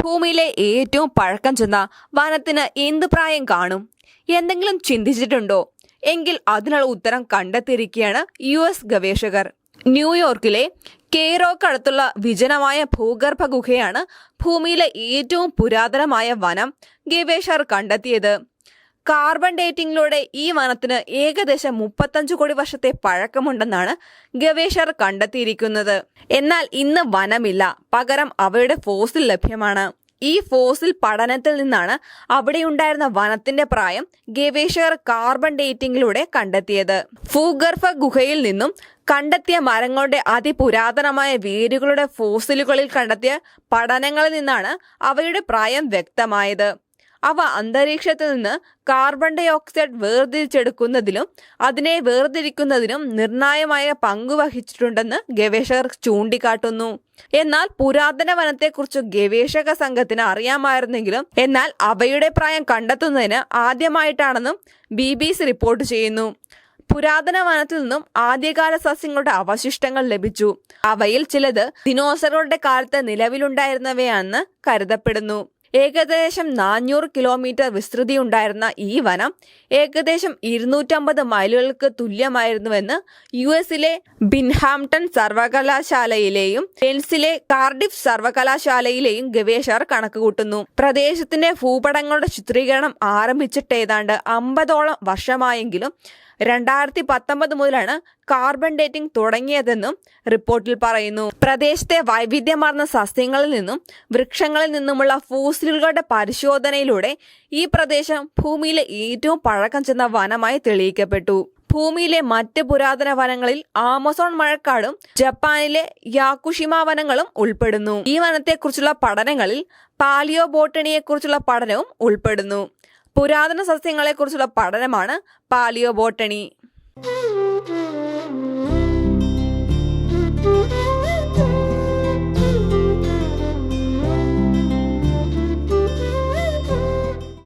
ഭൂമിയിലെ ഏറ്റവും പഴക്കം ചെന്ന വനത്തിന് എന്ത് പ്രായം കാണും? എന്തെങ്കിലും ചിന്തിച്ചിട്ടുണ്ടോ? എങ്കിൽ അതിനുള്ള ഉത്തരം കണ്ടെത്തിയിരിക്കുകയാണ് US ഗവേഷകർ. ന്യൂയോർക്കിലെ കെയ്റോക്ക് അടുത്തുള്ള വിജനമായ ഭൂഗർഭ ഗുഹയാണ് ഭൂമിയിലെ ഏറ്റവും പുരാതനമായ വനം ഗവേഷകർ കണ്ടെത്തിയത്. കാർബൺ ഡേറ്റിംഗിലൂടെ ഈ വനത്തിന് ഏകദേശം 35 കോടി വർഷത്തെ പഴക്കമുണ്ടെന്നാണ് ഗവേഷകർ കണ്ടെത്തിയിരിക്കുന്നത്. എന്നാൽ ഇന്ന് വനമില്ല, പകരം അവയുടെ ഫോസിൽ ലഭ്യമാണ്. ഈ ഫോസിൽ പഠനത്തിൽ നിന്നാണ് അവിടെയുണ്ടായിരുന്ന വനത്തിന്റെ പ്രായം ഗവേഷകർ കാർബൺ ഡേറ്റിംഗിലൂടെ കണ്ടെത്തിയത്. ഭൂഗർഭ ഗുഹയിൽ നിന്നും കണ്ടെത്തിയ മരങ്ങളുടെ അതിപുരാതനമായ വേരുകളുടെ ഫോസിലുകളിൽ കണ്ടെത്തിയ പഠനങ്ങളിൽ നിന്നാണ് അവയുടെ പ്രായം വ്യക്തമായത്. അവ അന്തരീക്ഷത്തിൽ നിന്ന് കാർബൺ ഡൈ ഓക്സൈഡ് വേർതിരിച്ചെടുക്കുന്നതിലും അതിനെ വേർതിരിക്കുന്നതിനും നിർണായകമായ പങ്ക് വഹിച്ചിട്ടുണ്ടെന്ന് ഗവേഷകർ ചൂണ്ടിക്കാട്ടുന്നു. എന്നാൽ പുരാതന വനത്തെക്കുറിച്ച് ഗവേഷക സംഘത്തിന് അറിയാമായിരുന്നെങ്കിലും എന്നാൽ അവയുടെ പ്രായം കണ്ടെത്തുന്നതിന് ആദ്യമായിട്ടാണെന്നും BBC റിപ്പോർട്ട് ചെയ്യുന്നു. പുരാതന വനത്തിൽ നിന്നും ആദ്യകാല സസ്യങ്ങളുടെ അവശിഷ്ടങ്ങൾ ലഭിച്ചു. അവയിൽ ചിലത് ദിനോസറുകളുടെ കാലത്ത് നിലവിലുണ്ടായിരുന്നവയാണെന്ന് കരുതപ്പെടുന്നു. ഏകദേശം 400 കിലോമീറ്റർ വിസ്തൃതി ഉണ്ടായിരുന്ന ഈ വനം ഏകദേശം 250 മൈലുകൾക്ക് തുല്യമായിരുന്നുവെന്ന് US-ലെ ബിൻഹാംപ്ടൺ സർവകലാശാലയിലെയും വെയിൽസിലെ കാർഡിഫ് സർവകലാശാലയിലെയും ഗവേഷകർ കണക്കുകൂട്ടുന്നു. പ്രദേശത്തിന്റെ ഭൂപടങ്ങളുടെ ചിത്രീകരണം ആരംഭിച്ചിട്ട് ഏതാണ്ട് 50ഓളം വർഷമായെങ്കിലും 2019 മുതലാണ് കാർബൺ ഡേറ്റിംഗ് തുടങ്ങിയതെന്നും റിപ്പോർട്ടിൽ പറയുന്നു. പ്രദേശത്തെ വൈവിധ്യമാർന്ന സസ്യങ്ങളിൽ നിന്നും വൃക്ഷങ്ങളിൽ നിന്നുമുള്ള ഫോസിലുകളുടെ പരിശോധനയിലൂടെ ഈ പ്രദേശം ഭൂമിയിലെ ഏറ്റവും പഴക്കം ചെന്ന വനമായി തെളിയിക്കപ്പെട്ടു. ഭൂമിയിലെ മറ്റ് പുരാതന വനങ്ങളിൽ ആമസോൺ മഴക്കാടും ജപ്പാനിലെ യാക്കുഷിമ വനങ്ങളും ഉൾപ്പെടുന്നു. ഈ വനത്തെക്കുറിച്ചുള്ള പഠനങ്ങളിൽ പാലിയോ ബോട്ടണിയെക്കുറിച്ചുള്ള പഠനവും ഉൾപ്പെടുന്നു. പുരാതന സസ്യങ്ങളെക്കുറിച്ചുള്ള പഠനമാണ് പാലിയോ ബോട്ടണി.